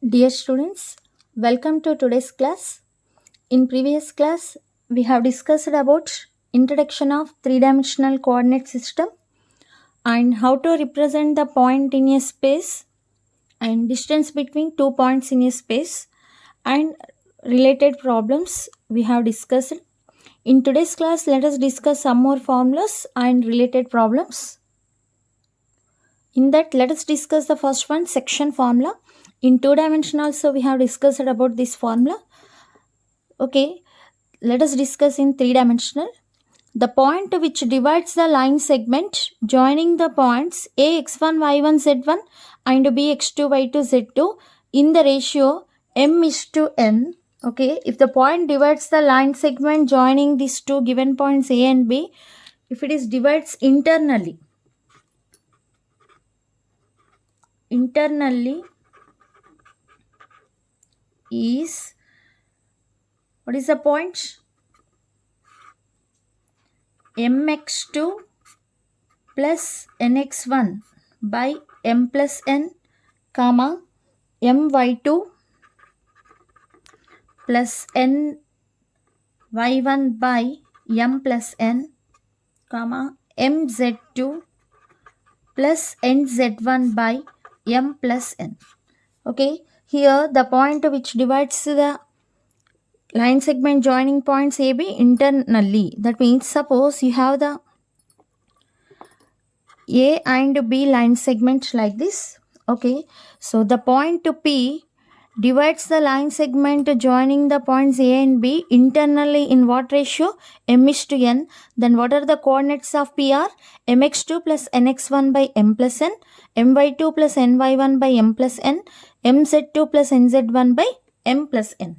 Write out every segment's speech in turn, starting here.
Dear students, welcome to today's class. In previous class, we have discussed about introduction of three-dimensional coordinate system and how to represent the point in a space and distance between two points in a space and related problems we have discussed. In today's class, let us discuss some more formulas and related problems. In that, let us discuss the first one, section formula. In two dimension also, we have discussed about this formula. Okay, let us discuss in three dimensional. The point which divides the line segment joining the points ax1, y1, z1 and bx2, y2, z2 in the ratio m is to n. Okay, if the point divides the line segment joining these two given points a and b, if it is divides internally is, what is the point? mx2 plus nx1 by m plus n, comma my2 plus ny1 by m plus n, comma mz2 plus nz1 by m plus n. Okay, here the point which divides the line segment joining points AB internally. That means suppose you have the A and B line segments like this. Okay, so the point P divides the line segment joining the points A and B internally in what ratio? M is to n. Then what are the coordinates of PR? mx2 plus nx1 by m plus n, my2 plus ny1 by m plus n, mz2 plus nz1 by m plus n.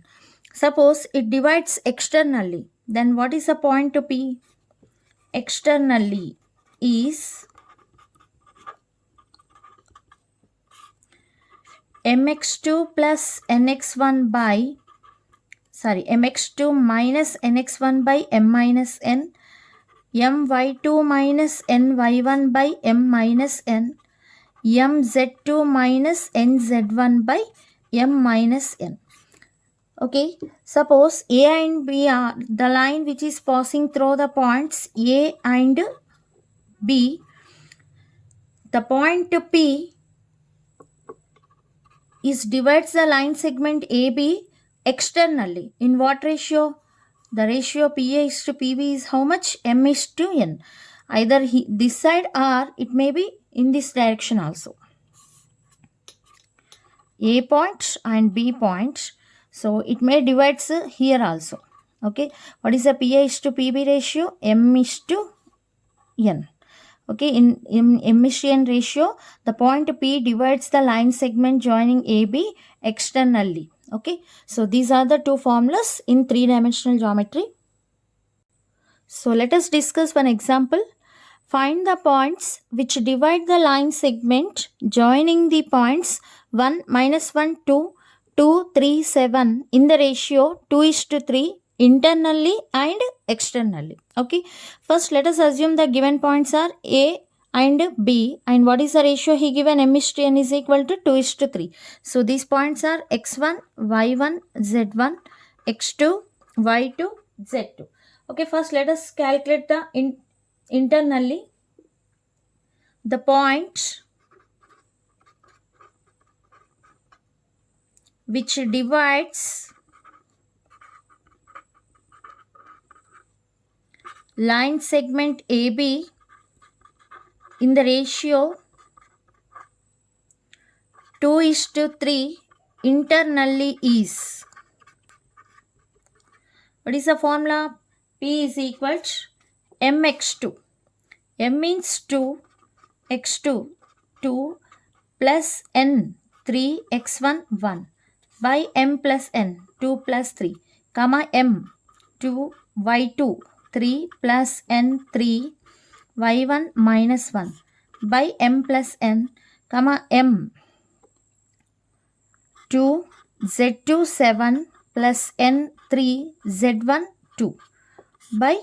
Suppose it divides externally, then what is the point to P? Externally is mx2 plus nx1 by, mx2 minus nx1 by m minus n, my2 minus ny1 by m minus n, mz2 minus nz1 by m minus n. Okay, suppose A and B are the line which is passing through the points A and B. The point P is divides the line segment AB externally. In what ratio? The ratio PA is to PB is how much? M is to N. Either this side or it may be in this direction also. A point and B point. So it may divides here also. Okay, what is the PA is to PB ratio? M is to N. Okay, in M is to N ratio, the point P divides the line segment joining AB externally. Okay, so these are the two formulas in three-dimensional geometry. So let us discuss one example. Find the points which divide the line segment joining the points 1, minus 1, 2, 2, 3, 7 in the ratio 2 is to 3 internally and externally. Okay, first let us assume the given points are A and B, and what is the ratio he given? M is to N is equal to 2 is to 3. So these points are x1, y1, z1, x2, y2, z2. Okay, first let us calculate the internally the point which divides line segment AB in the ratio 2 is to 3 internally is. What is the formula? P is equal to mx2. M means 2, x2 2 plus n 3, x1 1 by m plus n 2 plus 3, comma m 2, y2 3 plus n 3, y1 minus 1 by m plus n, comma m 2, z2 7 plus n 3, z1 2 by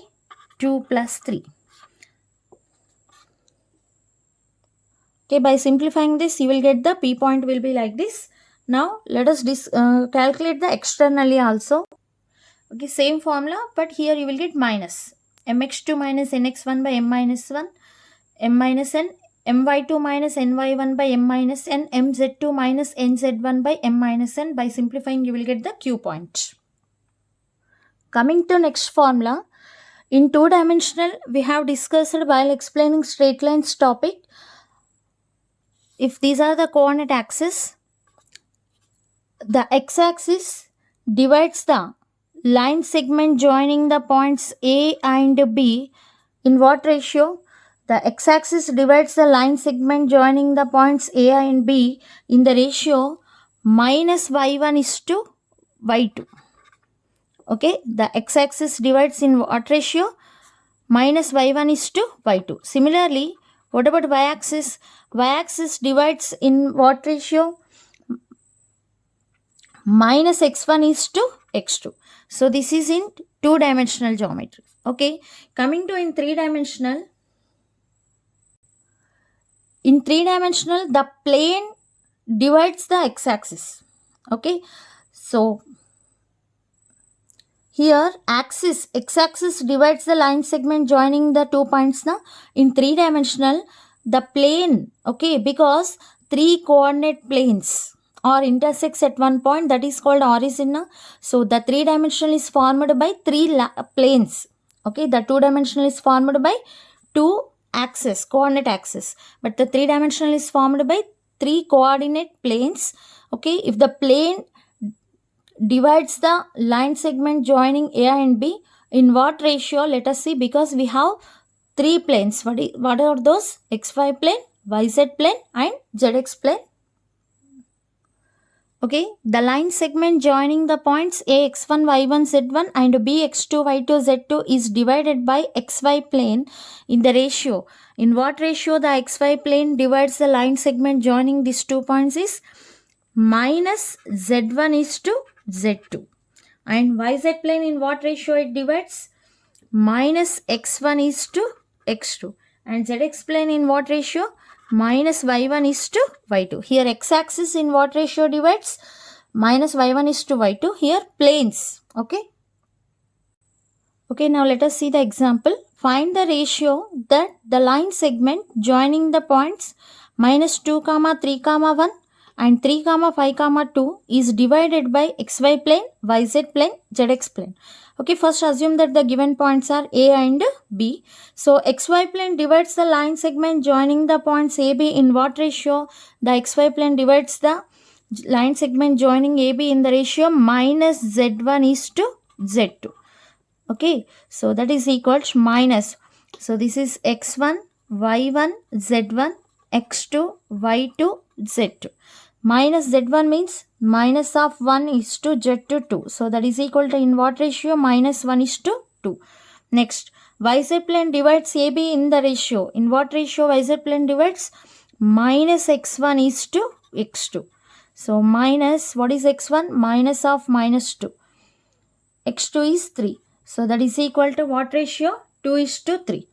2 plus 3. Okay, by simplifying this, you will get the P point will be like this. Now let us calculate the externally also. Okay, same formula, but here you will get minus mx2 minus nx1 by m minus 1, m minus n, my2 minus ny1 by m minus n, mz2 minus nz1 by m minus n. By simplifying, you will get the q point. Coming to next formula, in two-dimensional, we have discussed while explaining straight lines topic. If these are the coordinate axes, the x-axis divides the line segment joining the points A and B in what ratio? The x-axis divides the line segment joining the points A and B in the ratio minus y1 is to y2. Okay, the x-axis divides in what ratio? Minus y1 is to y2. Similarly, what about y-axis? Y-axis divides in what ratio? Minus x1 is to x2. So this is in two-dimensional geometry. Okay, coming to in three-dimensional. In three-dimensional, the plane divides the x-axis. Okay, so here x-axis divides the line segment joining the 2 points now. In three-dimensional, the plane, okay, because three coordinate planes or intersects at one point, that is called origin. So the three-dimensional is formed by three planes. Okay, the two-dimensional is formed by two axes, coordinate axes, but the three-dimensional is formed by three coordinate planes. Okay, if the plane divides the line segment joining A and B, in what ratio? Let us see, because we have three planes. What are those? XY plane, YZ plane and ZX plane. Okay, the line segment joining the points A, x1, y1, z1 and B, x2, y2, z2 is divided by XY plane in the ratio. In what ratio the XY plane divides the line segment joining these 2 points is minus z1 is to z2. And YZ plane in what ratio it divides? Minus x1 is to x2. And ZX plane in what ratio? Minus y1 is to y2. Here x-axis in what ratio divides? Minus y1 is to y2. Here planes. Okay. Okay, now let us see the example. Find the ratio that the line segment joining the points minus 2, 3, 1 and 3, 5, 2 is divided by XY plane, YZ plane, ZX plane. Okay, first assume that the given points are A and B. So XY plane divides the line segment joining the points AB in what ratio? The XY plane divides the line segment joining AB in the ratio minus Z1 is to Z2. Okay, so that is equal to minus. So this is x1, y1, z1, x2, y2, z2. Minus z1 means minus of 1 is to z to 2. So that is equal to in what ratio? Minus 1 is to 2. Next, YZ plane divides AB in the ratio. In what ratio YZ plane divides? Minus x1 is to x2. So minus, what is x1? Minus of minus 2. x2 is 3. So that is equal to what ratio? 2 is to 3.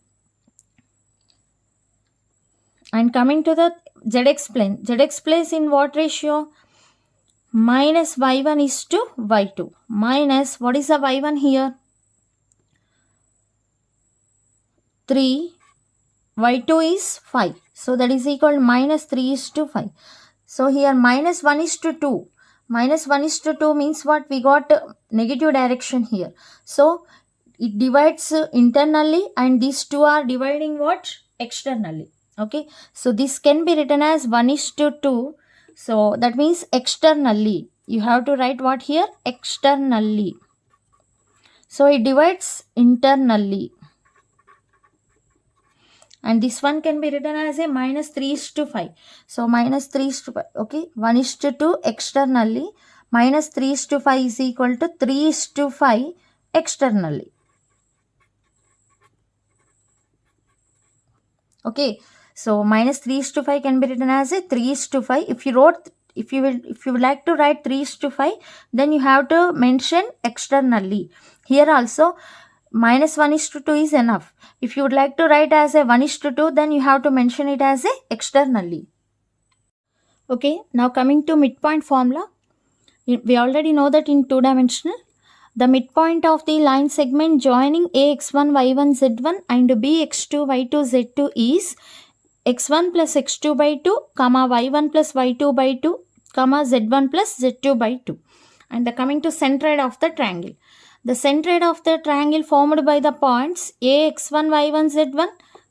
And coming to the ZX plane. ZX plane in what ratio? Minus y1 is to y2. Minus, what is the y1 here? 3. y2 is 5. So that is equal to minus 3 is to 5. So here minus 1 is to 2. Minus 1 is to 2 means what? We got negative direction here. So it divides internally and these two are dividing what? Externally. Okay. So this can be written as 1 is to 2. So that means externally. You have to write what here? Externally. So it divides internally. And this one can be written as a minus 3 is to 5. So minus 3 is to 5. Okay. 1 is to 2 externally. Minus 3 is to 5 is equal to 3 is to 5 externally. Okay. So minus 3 is to 5 can be written as a 3 is to 5. If you would like to write 3 is to 5, then you have to mention externally. Here also minus 1 is to 2 is enough. If you would like to write as a 1 is to 2, then you have to mention it as a externally. Okay, now coming to midpoint formula. We already know that in two-dimensional, the midpoint of the line segment joining ax1, y1, z1 and bx2, y2, z2 is x1 plus x2 by 2, comma y1 plus y2 by 2, comma z1 plus z2 by 2. And the coming to centroid of the triangle. The centroid of the triangle formed by the points ax1, y1, z1,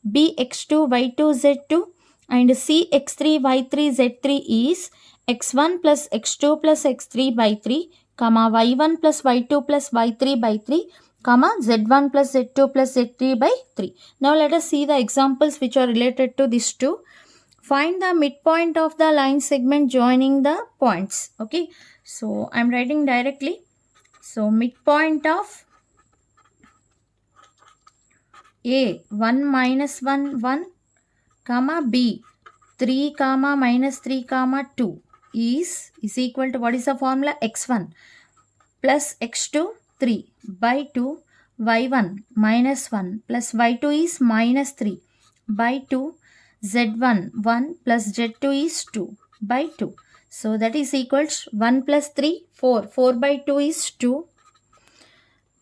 bx2, y2, z2 and cx3, y3, z3 is x1 plus x2 plus x3 by 3, comma y1 plus y2 plus y3 by 3, comma z1 plus z2 plus z3 by 3. Now let us see the examples which are related to these two. Find the midpoint of the line segment joining the points. Okay, so I'm writing directly. So midpoint of A 1 minus 1 1 comma B 3 comma minus 3 comma 2 is equal to, what is the formula? X1 plus x2 3 by 2, y1 minus 1 plus y2 is minus 3 by 2, z1 1 plus z2 is 2 by 2. So that is equals 1 plus 3 4, 4 by 2 is 2,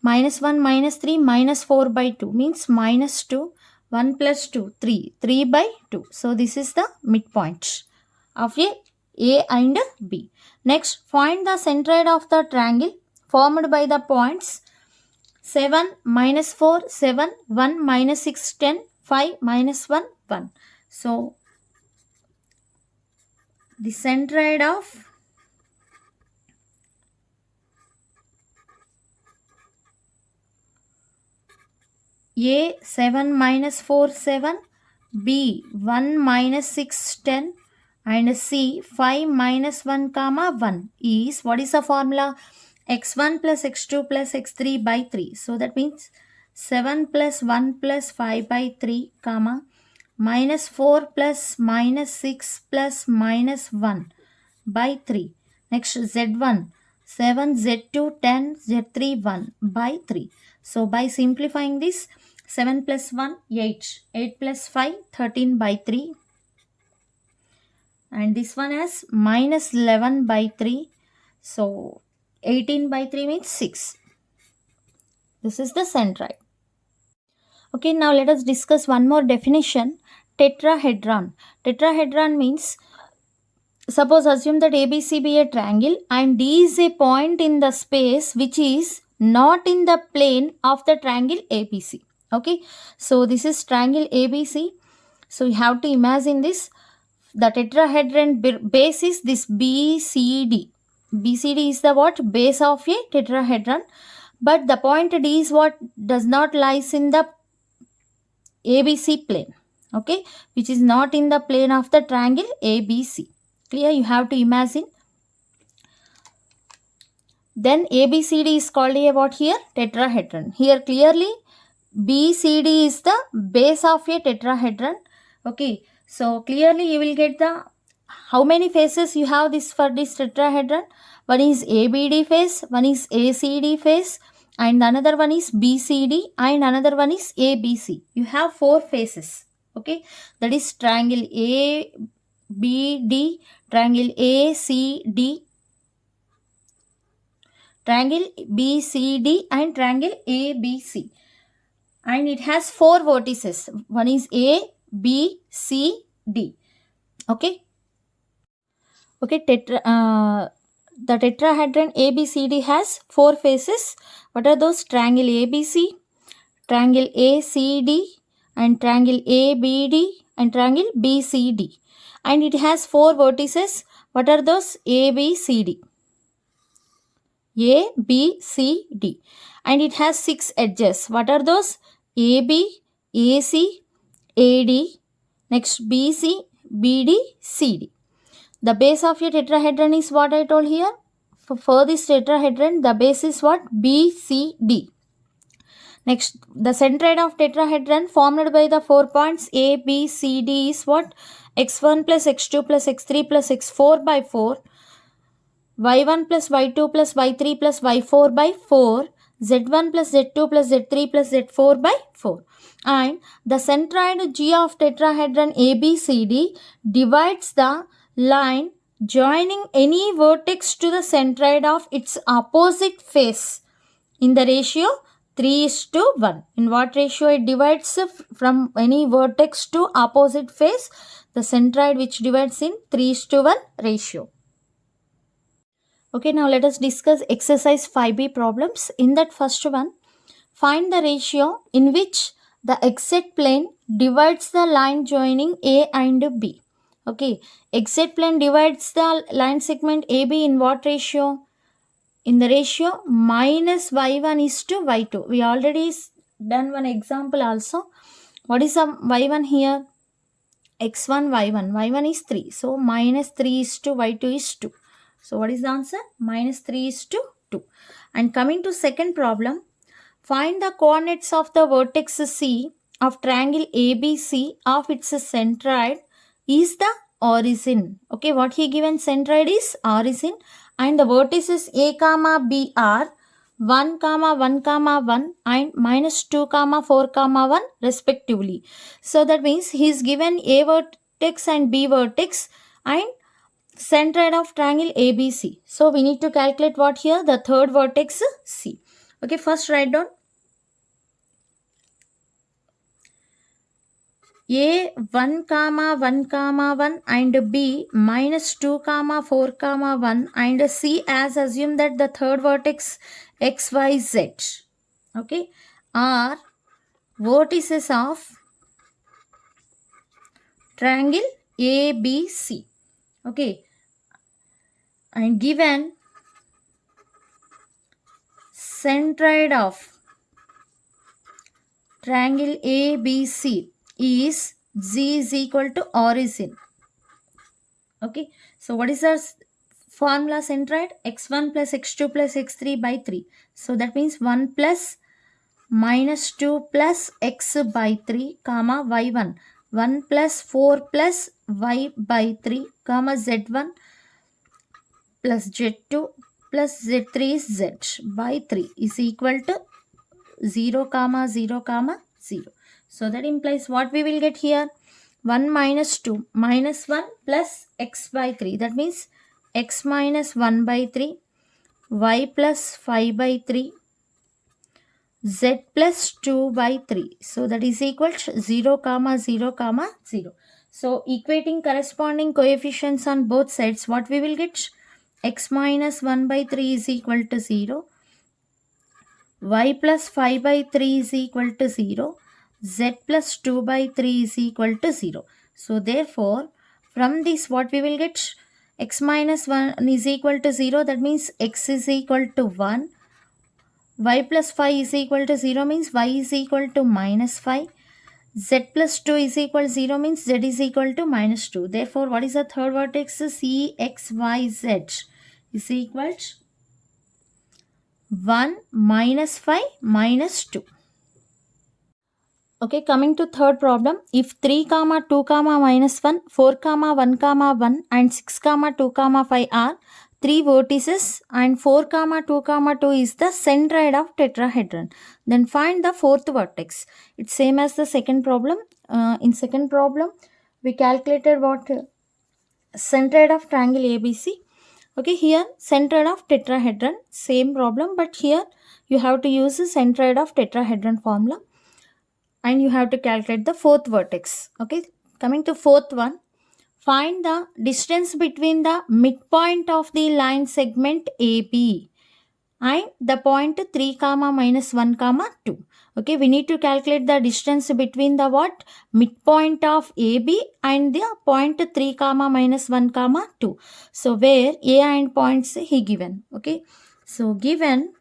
minus 1 minus 3 minus 4 by 2 means minus 2, 1 plus 2 3, 3 by 2. So this is the midpoint of A and B. Next, find the centroid of the triangle formed by the points 7 minus 4 7, 1 minus 6 10, 5 minus 1 1. So the centroid of A 7 minus 4 7, B 1 minus 6 10 and C 5 minus 1 comma 1 is, what is the formula? X1 plus x2 plus x3 by 3. So that means 7 plus 1 plus 5 by 3 comma minus 4 plus minus 6 plus minus 1 by 3. Next z1 7, z2 10, z3 1 by 3. So by simplifying this, 7 plus 1 8, 8 plus 5 13 by 3 and this one has minus 11 by 3. So 18 by 3 means 6. This is the centroid. Okay, now let us discuss one more definition. Tetrahedron. Tetrahedron means, suppose assume that ABC be a triangle and D is a point in the space which is not in the plane of the triangle ABC. Okay, so this is triangle ABC. So you have to imagine this. The tetrahedron base is this BCD. BCD is the what? Base of a tetrahedron. But the point D is what? Does not lies in the ABC plane. Okay, which is not in the plane of the triangle ABC. Clear? You have to imagine. Then ABCD is called a what here? Tetrahedron. Here clearly BCD is the base of a tetrahedron. Okay, so clearly you will get the, how many faces you have this for this tetrahedron? One is ABD face, one is ACD face, and another one is BCD, and another one is ABC. You have 4 faces. Okay, that is triangle ABD, triangle ACD, triangle BCD, and triangle ABC. And it has 4 vertices. One is A, B, C, D. Okay. Okay, the tetrahedron ABCD has 4 faces. What are those? Triangle ABC, triangle ACD, and triangle ABD, and triangle BCD. And it has 4 vertices. What are those? ABCD. A, B, C, D. And it has 6 edges. What are those? AB, AC, AD, next BC, BD, CD. The base of your tetrahedron is what I told here. For this tetrahedron, the base is what? BCD. Next, the centroid of tetrahedron formed by the 4 points A, B, C, D is what? X1 plus X2 plus X3 plus X4 by 4, Y1 plus Y2 plus Y3 plus Y4 by 4, Z1 plus Z2 plus Z3 plus Z4 by 4. And the centroid G of tetrahedron ABCD divides the line joining any vertex to the centroid of its opposite face in the ratio 3:1. In what ratio it divides from any vertex to opposite face? The centroid which divides in 3:1 ratio. Okay, now let us discuss exercise 5b problems. In that first one, find the ratio in which the xz plane divides the line joining A and B. Okay, xz plane divides the line segment AB in what ratio? In the ratio minus y1 is to y2. We already done one example also. What is the y1 here? X1, y1. y1 is 3. So, minus 3 is to y2 is 2. So, what is the answer? Minus 3 is to 2. And coming to second problem, find the coordinates of the vertex C of triangle ABC of its centroid is the origin. Okay, what he given centroid is origin, and the vertices A comma B are 1 comma 1 comma 1 and minus 2 comma 4 comma 1 respectively. So that means he is given A vertex and B vertex and centroid of triangle ABC. So we need to calculate what here? The third vertex C. Okay, first write down A 1 comma 1 comma 1 and B minus 2 comma 4 comma 1 and C as assume that the third vertex XYZ, okay, are vertices of triangle ABC. Okay, and given centroid of triangle ABC is Z is equal to origin. Okay, so what is our formula centroid? X1 plus X2 plus X3 by 3. So that means 1 plus minus 2 plus X by 3 comma Y1. 1 plus 4 plus Y by 3 comma Z1 plus Z2 plus Z3 is Z by 3 is equal to 0 comma 0 comma 0. So that implies what we will get here? 1 minus 2 minus 1 plus x by 3. That means x minus 1 by 3, y plus 5 by 3, z plus 2 by 3. So that is equal to 0 comma 0 comma 0. So equating corresponding coefficients on both sides, what we will get? X minus 1 by 3 is equal to 0. Y plus 5 by 3 is equal to 0. Z plus 2 by 3 is equal to 0. So therefore, from this what we will get? X minus 1 is equal to 0. That means x is equal to 1. Y plus 5 is equal to 0 means y is equal to minus 5. Z plus 2 is equal to 0 means z is equal to minus 2. Therefore, what is the third vertex? C, X, Y, Z is equal to 1 minus 5 minus 2. Okay, coming to third problem. If 3 comma 2 comma minus 1, 4 comma 1 comma 1 and 6 comma 2 comma 5 are 3 vertices and 4 comma 2 comma 2 is the centroid of tetrahedron, then find the fourth vertex. It's same as the second problem. In second problem, we calculated what? Centroid of triangle ABC. Okay, here centroid of tetrahedron, same problem, but here you have to use the centroid of tetrahedron formula and you have to calculate the fourth vertex. Okay, coming to fourth one, find the distance between the midpoint of the line segment AB and the point 3 comma minus 1 comma 2. Okay, we need to calculate the distance between the what? Midpoint of AB and the point 3 comma minus 1 comma 2. So where A and points he given. Okay, so given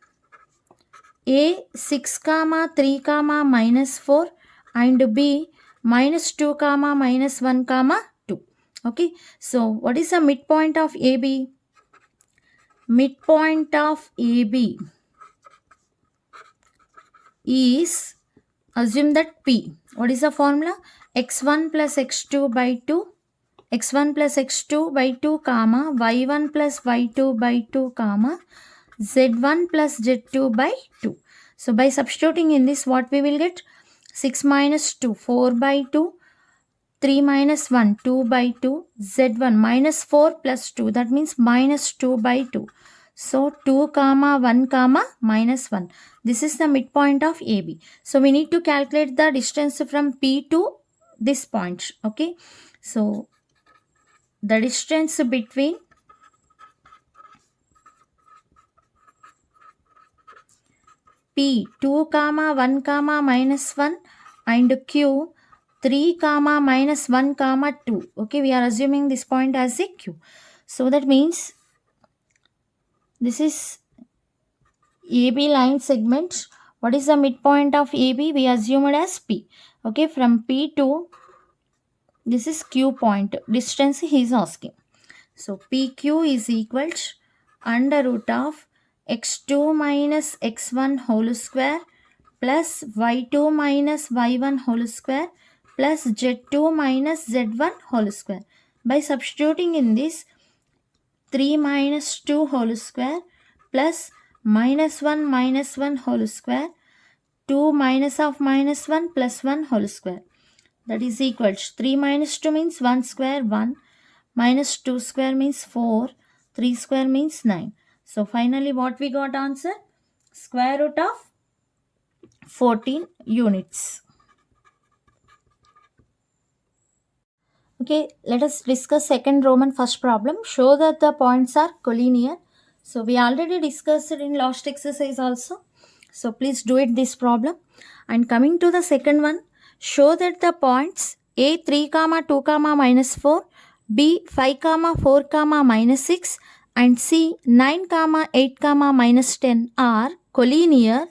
A 6 comma 3 comma minus 4 and B minus 2 comma minus 1 comma 2. Okay, so what is the midpoint of AB? Midpoint of AB is, assume that P. What is the formula? X1 plus X2 by 2, X1 plus X2 by 2 comma Y1 plus Y2 by 2 comma Z1 plus Z2 by 2. So by substituting in this, what we will get? 6 minus 2, 4 by 2 3 minus 1, 2 by 2, z1 minus 4 plus 2, that means minus 2 by 2. So 2 comma 1 comma minus 1. This is the midpoint of AB. So we need to calculate the distance from P to this point. Okay. So the distance between P 2 comma 1 comma minus 1 and Q 3 comma minus 1 comma 2. Okay, we are assuming this point as a Q. So that means this is AB line segment. What is the midpoint of AB? We assumed as P. Okay, from P to this is Q point. Distance he is asking. So PQ is equal to under root of x2 minus x1 whole square plus y2 minus y1 whole square plus z2 minus z1 whole square. By substituting in this 3 minus 2 whole square plus minus 1 whole square, 2 minus of minus 1 plus 1 whole square. That is equal to 3 minus 2 means 1 square 1, minus 2 square means 4, 3 square means 9. So finally what we got answer? Square root of 14 units. Okay, let us discuss second Roman first problem. Show that the points are collinear. So we already discussed it in last exercise also. So please do it this problem. And coming to the second one, show that the points A 3 comma 2 comma minus 4, B 5 comma 4 comma minus 6 and C 9 comma 8 comma minus 10 are collinear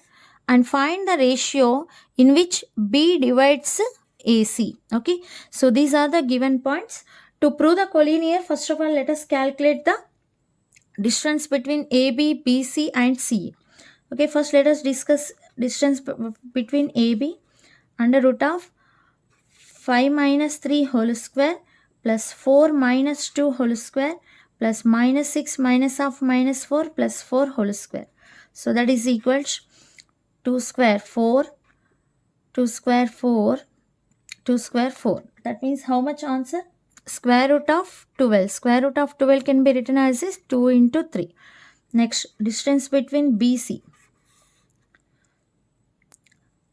and find the ratio in which B divides AC. Okay, so these are the given points. To prove the collinear, first of all let us calculate the distance between AB, BC and CA. Okay, first let us discuss distance between AB. Under root of 5 minus 3 whole square plus 4 minus 2 whole square plus minus 6 minus of minus 4 plus 4 whole square. So that is equal to 2 square 4, 2 square 4, 2 square 4. That means how much answer? Square root of 12. Square root of 12 can be written as is 2 into 3. Next, distance between BC.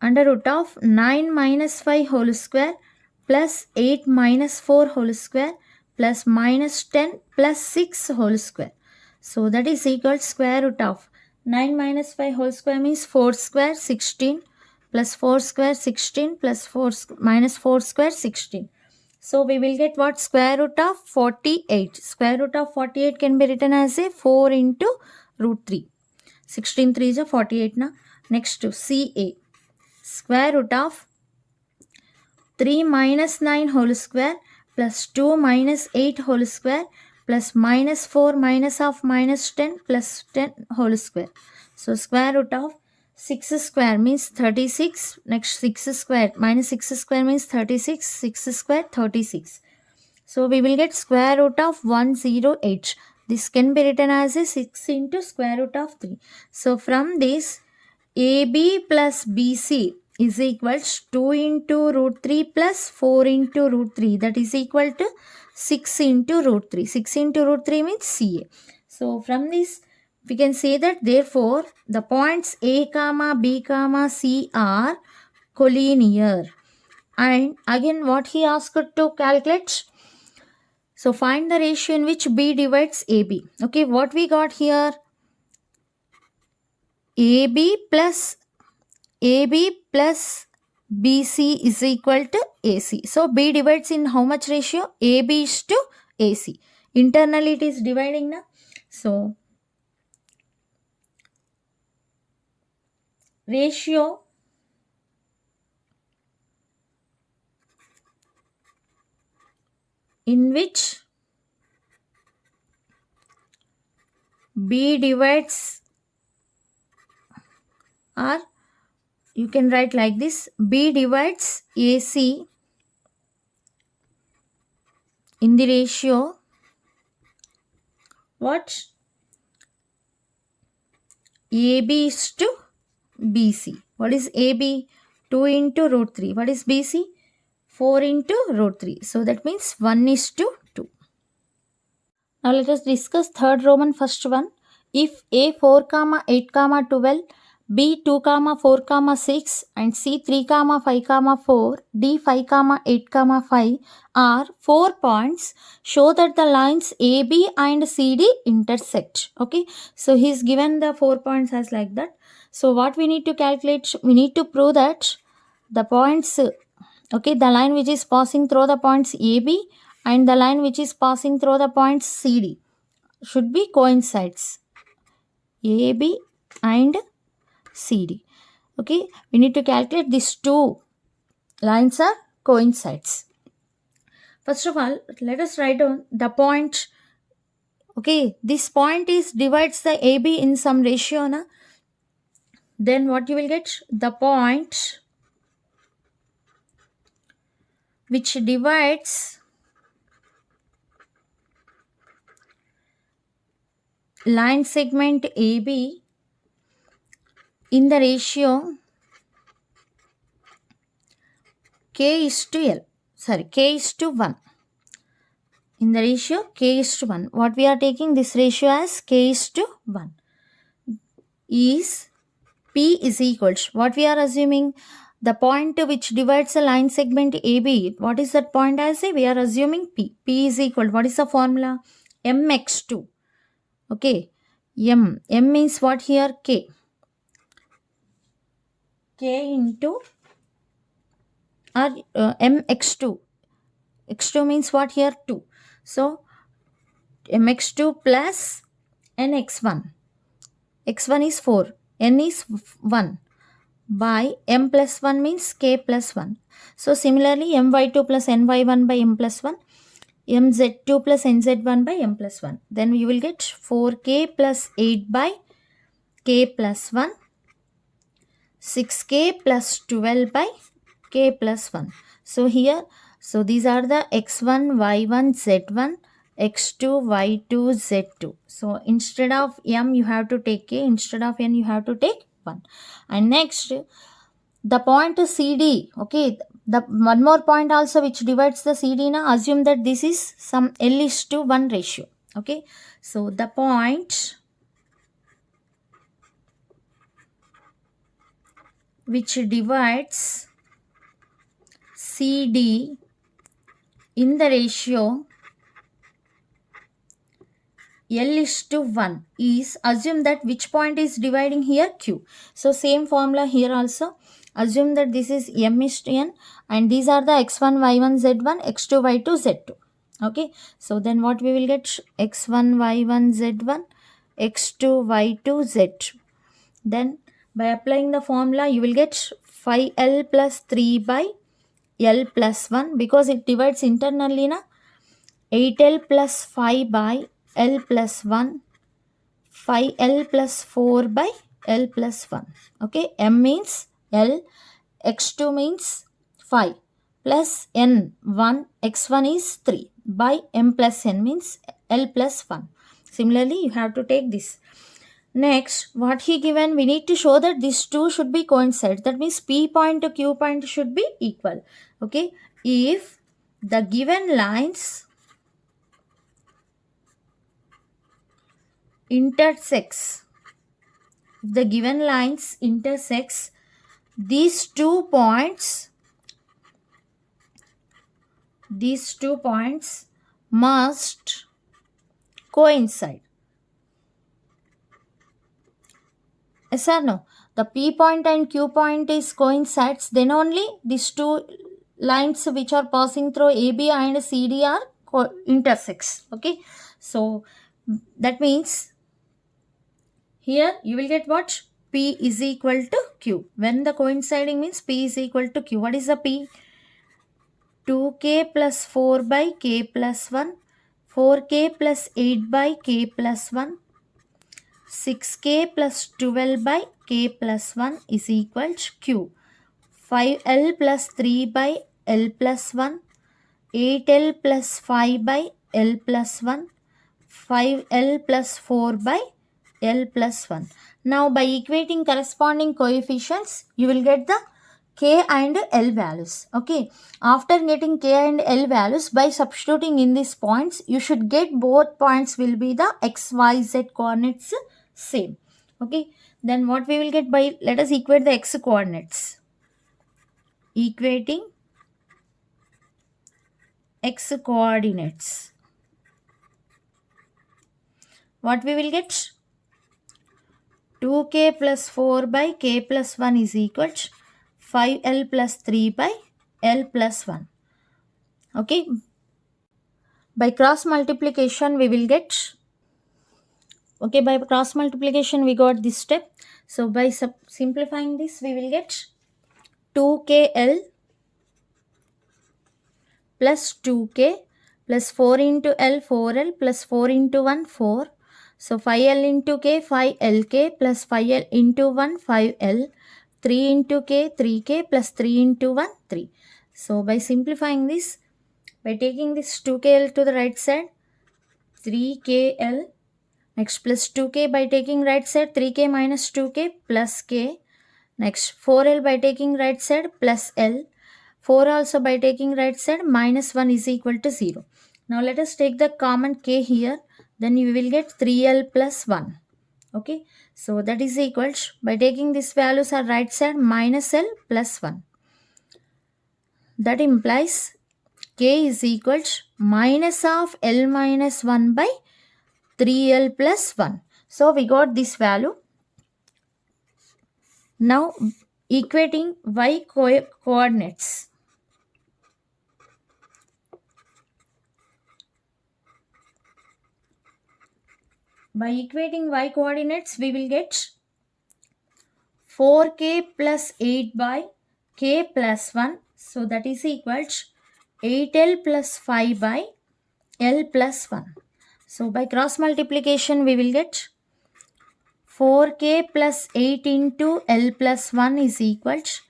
Under root of 9 minus 5 whole square plus 8 minus 4 whole square plus minus 10 plus 6 whole square. So that is equal to square root of 9 minus 5 whole square means 4 square 16 plus 4 square 16 plus 4 minus 4 square 16. So we will get what? Square root of 48. Square root of 48 can be written as a 4 into root 3. 16 3 is a 48 na. Next to CA. Square root of 3 minus 9 whole square plus 2 minus 8 whole square plus minus 4 minus of minus 10 plus 10 whole square. So square root of 6 square means 36. Next 6 square minus 6 square means 36. 6 square 36. So we will get square root of 108. This can be written as a 6 into square root of 3. So from this AB plus BC is equal to 2 into root 3 plus 4 into root 3. That is equal to 6 into root 3. 6 into root 3 means CA. So from this we can say that therefore the points A comma B comma C are collinear. And again what he asked to calculate? So find the ratio in which B divides AB. Okay, what we got here? AB plus BC is equal to AC. So B divides in how much ratio? AB is to AC. Internally it is dividing na. So ratio in which B divides, or you can write like this, B divides AC in the ratio what? AB is to BC. What is AB? 2 into root 3. What is BC? 4 into root 3. So that means 1:2. Now let us discuss third Roman first one. If A 4, 8, 12, B 2, 4, 6 and C 3, 5, 4, D 5, 8, 5 are 4 points, show that the lines AB and CD intersect. Okay, so he's given the 4 points as like that. So what we need to calculate, we need to prove that the points, okay, the line which is passing through the points AB and the line which is passing through the points CD should be coincides, AB and CD. Okay, we need to calculate these two lines are coincides. First of all, let us write down the point. Okay, this point is divides the AB in some ratio, na? Then what you will get? The point which divides line segment AB in the ratio K is to 1. In the ratio K is to 1. What we are taking this ratio as K is to 1 is P is equals. What we are assuming? The point which divides a line segment AB. What is that point as? We are assuming P. P is equal. What is the formula? Mx2. Okay. M means what here? K. K into or mx2. X2 means what here? 2. So mx2 plus nx1. X1 is 4. N is 1. By m plus 1 means k plus 1. So similarly my2 plus ny1 by m plus 1, mz2 plus nz1 by m plus 1. Then you will get 4k plus 8 by k plus 1, 6k plus 12 by k plus 1. So here, so these are the x1, y1, z1, x2, y2, z2. So instead of m you have to take k, instead of n you have to take 1. And next, the point CD, okay, the one more point also which divides the CD, now assume that this is some L is to 1 ratio. Okay, so the point which divides CD in the ratio L is to 1 is, assume that which point is dividing here? Q. So same formula here also. Assume that this is M is to N and these are the x1, y1, z1, x2, y2, z2. Okay. So then what we will get? x1, y1, z1, x2, y2, z2. Then by applying the formula you will get 5L plus 3 by L plus 1 because it divides internally, na? 8L plus 5 by L plus 1, 5L plus 4 by L plus 1. Okay, M means L, x2 means 5 plus n1, x1 is 3 by m plus n means L plus 1. Similarly, you have to take this. Next, what he given, we need to show that these two should be coincide. That means P point to Q point should be equal. Okay, if the given lines intersects, if the given lines intersects, these two points must coincide. Yes or no? The P point and Q point is coincides, then only these two lines which are passing through AB and CD are intersects. Okay, so that means here you will get what? P is equal to Q. When the coinciding means P is equal to Q. What is the P? 2k plus 4 by k plus 1, 4k plus 8 by k plus 1, 6k plus 12 by k plus 1 is equal to Q. 5L plus 3 by L plus 1, 8L plus 5 by L plus 1, 5L plus 4 by L plus 1. Now by equating corresponding coefficients, you will get the K and L values. Okay, after getting K and L values, by substituting in these points, you should get both points will be the X, Y, Z coordinates same. Okay, then what we will get by, let us equate the X coordinates. Equating X coordinates. What we will get? 2K plus 4 by K plus 1 is equal to 5L plus 3 by L plus 1. Okay, by cross multiplication we will get, okay, by cross multiplication we got this step. So by simplifying this we will get 2KL plus 2K plus 4 into L 4L plus 4 into 1 4. So 5L into K 5LK plus 5L into 1 5L, 3 into K 3K plus 3 into 1 3. So by simplifying this, by taking this 2KL to the right side, 3KL, next plus 2K by taking right side, 3K minus 2K plus K, next 4L by taking right side plus L, 4 also by taking right side, minus 1 is equal to 0. Now let us take the common K here, then you will get 3L plus 1. Okay, so that is equal to, by taking these values are right side, minus L plus 1. That implies K is equal to minus of L minus 1 by 3L plus 1. So we got this value. Now equating Y coordinates. By equating Y coordinates we will get 4K plus 8 by K plus 1. So that is equal to 8L plus 5 by L plus 1. So by cross multiplication we will get 4K plus 8 into L plus 1 is equal to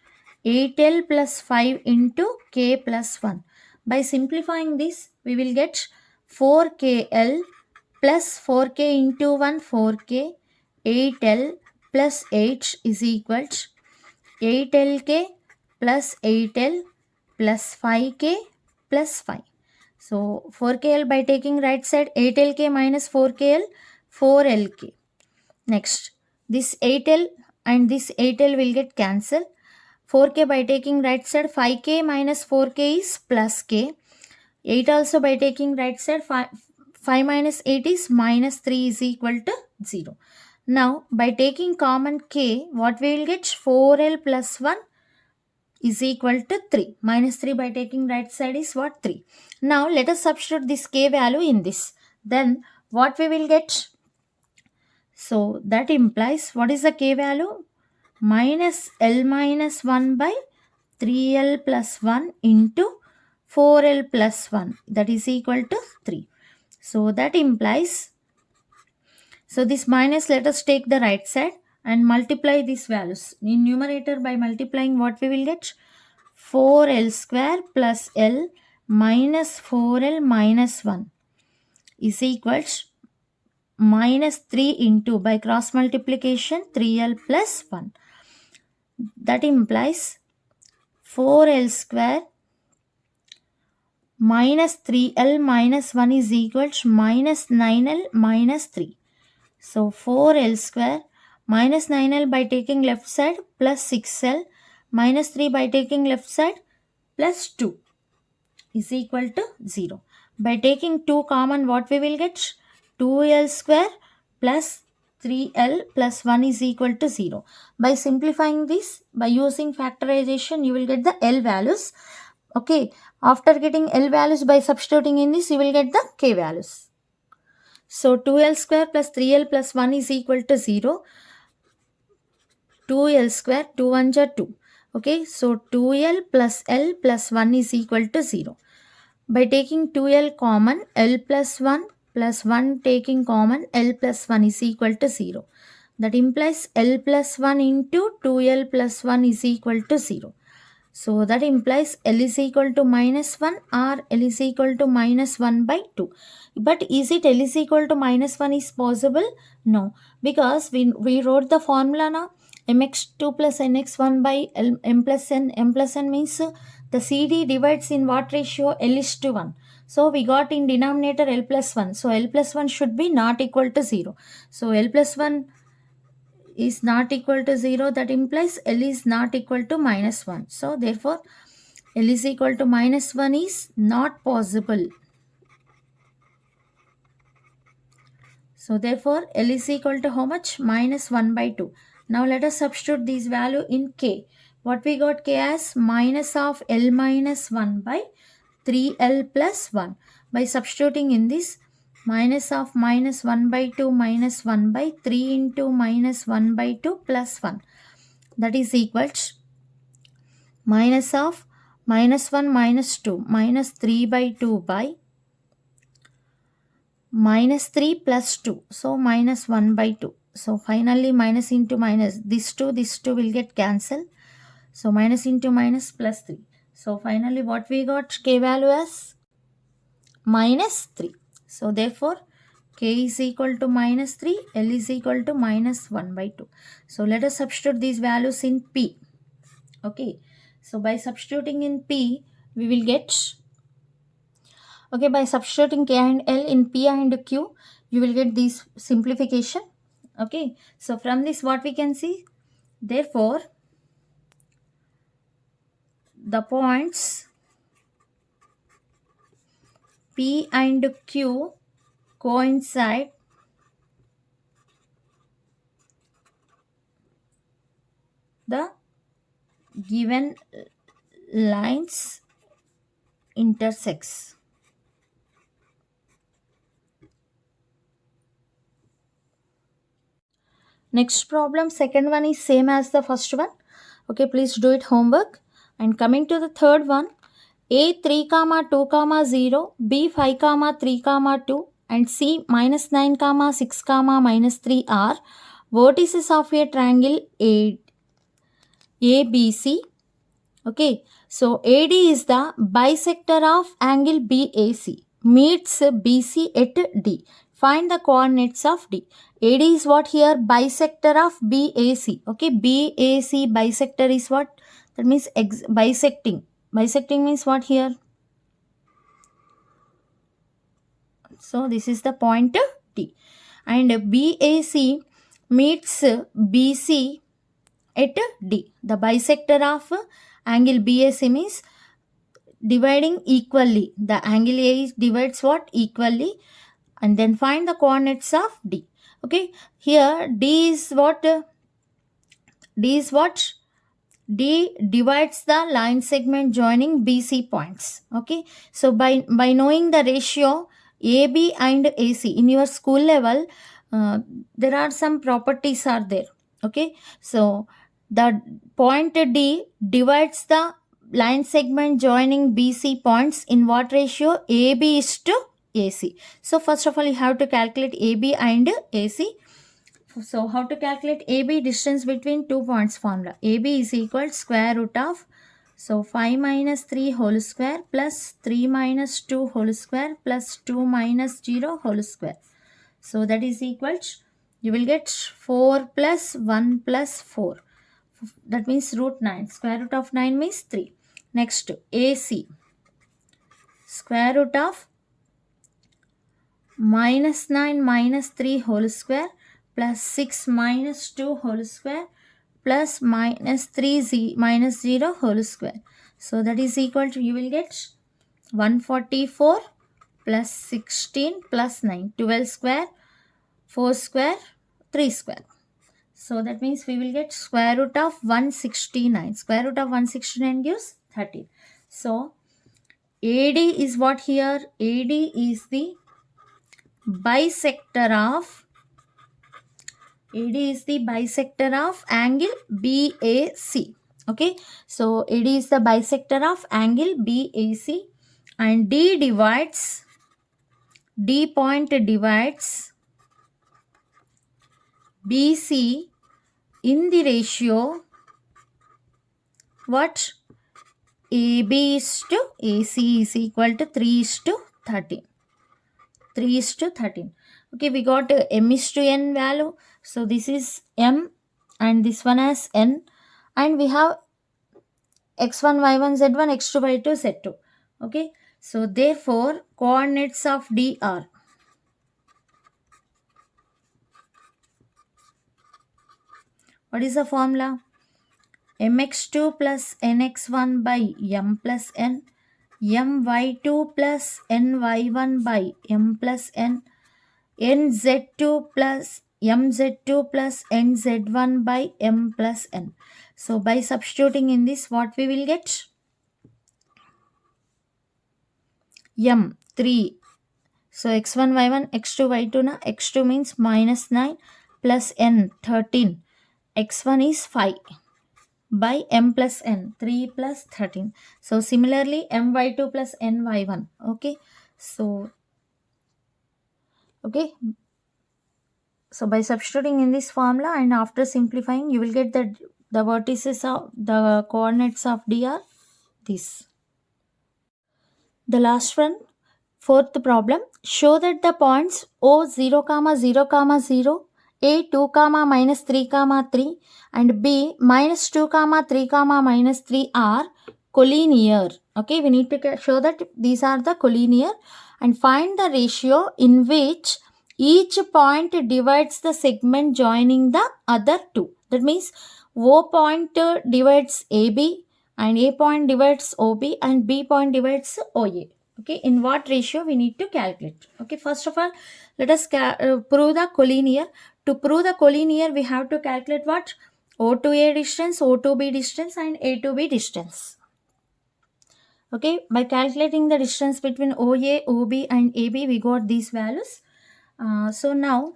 8L plus 5 into K plus 1. By simplifying this, we will get 4KL plus 4K into 1 4K, 8L plus 8 is equal to 8LK plus 8L plus 5K plus 5. So 4KL by taking right side, 8LK minus 4KL, 4LK. Next, this 8L and this 8L will get cancelled. 4K by taking right side, 5K minus 4K is plus K. 8 also by taking right side, 5 minus 8 is minus 3 is equal to 0. Now, by taking common K, what we will get? 4L plus 1 is equal to 3. Minus 3 by taking right side is what? 3. Now, let us substitute this K value in this. Then, what we will get? So that implies, what is the K value? Minus L minus 1 by 3L plus 1 into 4L plus 1, that is equal to 3. So that implies, so this minus, let us take the right side and multiply these values. In numerator, by multiplying, what we will get? 4L square plus L minus 4L minus 1 is equal to minus 3 into, by cross multiplication, 3L plus 1. That implies 4L square minus 3L minus 1 is equal to minus 9L minus 3. So 4L square minus 9L by taking left side plus 6L minus 3 by taking left side plus 2 is equal to 0. By taking 2 common, what we will get? 2L square plus 3L plus 1 is equal to 0. By simplifying this, by using factorization, you will get the L values. Okay, after getting L values, by substituting in this, you will get the K values. So 2L square plus 3L plus 1 is equal to 0. 2L square, 2 1s are 2. Okay, so 2L plus L plus 1 is equal to 0. By taking 2L common, L plus 1 plus 1 taking common, L plus 1 is equal to 0. That implies L plus 1 into 2L plus 1 is equal to 0. So that implies L is equal to minus 1 or L is equal to minus 1 by 2. But is it L is equal to minus 1 is possible? No, because we wrote the formula now. Mx2 plus nx1 by m plus n. M plus n means the CD divides in what ratio? L is to 1. So we got in denominator L plus 1. So L plus 1 should be not equal to 0. So L plus 1 is not equal to 0. That implies L is not equal to minus 1. So therefore L is equal to minus 1 is not possible. So therefore L is equal to how much? Minus 1 by 2. Now let us substitute this value in K. What we got K as? Minus of L minus 1 by 3L plus 1. By substituting in this, minus of minus 1 by 2 minus 1 by 3 into minus 1 by 2 plus 1. That is equal to minus of minus 1 minus 2 minus 3 by 2 by minus 3 plus 2. So minus 1 by 2. So finally minus into minus. This 2 will get cancelled. So minus into minus plus 3. So finally what we got K value as? Minus 3. So therefore K is equal to minus 3. L is equal to minus 1 by 2. So let us substitute these values in P. Okay. So by substituting in P, we will get, okay, by substituting K and L in P and Q, you will get this simplification. Okay. So from this what we can see? Therefore, the points P and Q coincide the given lines intersects. Next problem, second one is same as the first one. Okay, please do it homework. And coming to the third one, A 3 comma 2 comma 0, B 5 comma 3 comma 2, and C minus 9 comma 6 comma minus 3 are vertices of a triangle ABC. Okay, so AD is the bisector of angle BAC, meets BC at D. Find the coordinates of D. AD is what here? Bisector of BAC. Okay, BAC bisector is what? That means bisecting. Bisecting means what here? So this is the point T. And BAC meets BC at D. The bisector of angle BAC means dividing equally. The angle A divides what? Equally. And then find the coordinates of D. Okay. Here D is what? D is what? D divides the line segment joining BC points. Okay. So by knowing the ratio AB and AC in your school level, there are some properties are there. Okay. So the point D divides the line segment joining BC points in what ratio? AB is to AC. So first of all, you have to calculate AB and AC. So how to calculate AB? Distance between 2 points formula. AB is equal to square root of, so 5 minus 3 whole square plus 3 minus 2 whole square plus 2 minus 0 whole square. So that is equal to, you will get 4 plus 1 plus 4. That means root 9. Square root of 9 means 3. Next, AC. Square root of minus 9 minus 3 whole square plus 6 minus 2 whole square plus minus 3 minus 0 whole square. So that is equal to, you will get 144 plus 16 plus 9. 12 square, 4 square, 3 square. So that means we will get square root of 169. Square root of 169 gives 13. So AD is what here? AD is the bisector of angle BAC. Okay, so AD is the bisector of angle BAC, and D point divides BC in the ratio what? AB is to AC is equal to 3 is to 13. 3 is to 13. Okay, we got m is to n value. So this is m and this one as n. And we have x1, y1, z1, x2, y2, z2. Okay, so therefore coordinates of D are, what is the formula? mx2 plus nx1 by m plus n, my2 plus ny1 by m plus n, nz2 plus mz2 plus nz1 by m plus n. So by substituting in this, what we will get? M 3. So x1 y1 x2 y2 na, x2 means minus 9 plus n 13, x1 is 5 by m plus n 3 plus 13. So similarly my2 plus ny1. Okay, so okay, so by substituting in this formula and after simplifying, you will get that the vertices of the coordinates of D are this. The last one, fourth problem, show that the points O 0, 0, 0, A 2, minus 3, 3 and B minus 2, 3, minus 3 are collinear. Okay, we need to show that these are the collinear and find the ratio in which each point divides the segment joining the other two. That means O point divides AB and A point divides OB and B point divides OA. Okay, in what ratio we need to calculate. Okay, first of all, let us prove the collinear. To prove the collinear, we have to calculate what? O to A distance, O to B distance and A to B distance. Okay, by calculating the distance between OA, OB and AB, we got these values. So now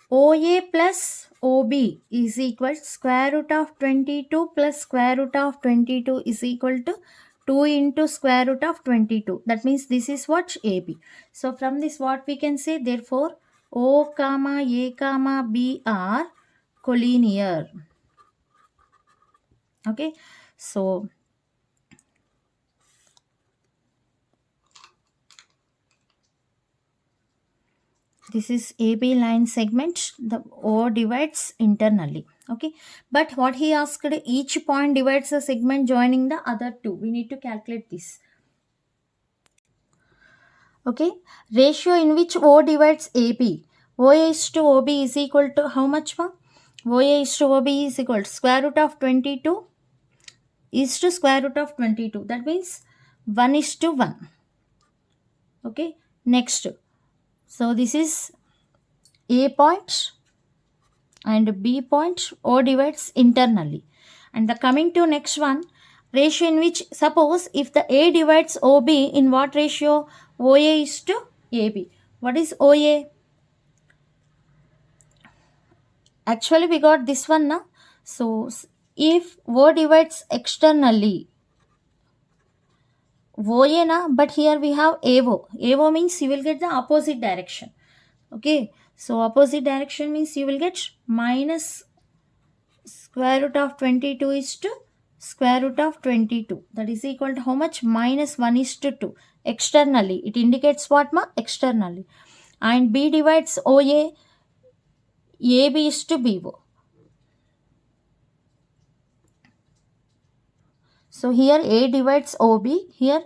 OA plus OB is equal to square root of 22 plus square root of 22 is equal to 2 into square root of 22. That means this is what? AB. So from this what we can say? Therefore O comma A comma B are collinear. Okay, so this is AB line segment, the O divides internally. Okay, but what he asked, each point divides a segment joining the other two. We need to calculate this. Okay, ratio in which O divides AB. OA is to OB is equal to how much? OA is to OB is equal to square root of 22 is to square root of 22. That means 1 is to 1. Okay, next. So this is A point and B point, O divides internally. And the coming to next one, ratio in which, suppose if the A divides OB, in what ratio? OA is to AB. What is OA? Actually we got this one now. So if O divides externally, OA na, but here we have AO. AO means you will get the opposite direction. Okay, so opposite direction means you will get minus square root of 22 is to square root of 22. That is equal to how much? Minus 1 is to 2. Externally, it indicates what? Externally. And B divides OA, AB is to BO. So here A divides OB, here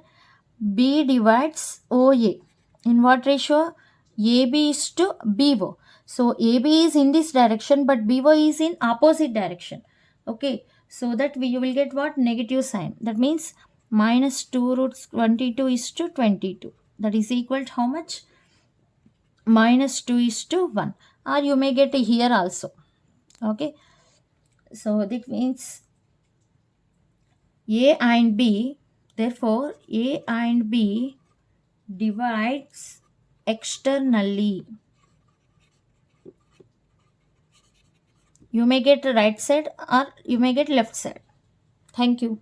B divides OA. In what ratio? AB is to BO. So AB is in this direction, but BO is in opposite direction. Okay, so that you will get what? Negative sign. That means minus 2 root 22 is to 22. That is equal to how much? Minus 2 is to 1. Or you may get here also. Okay, so that means A and B, therefore A and B divides externally. You may get right side or you may get left side. Thank you.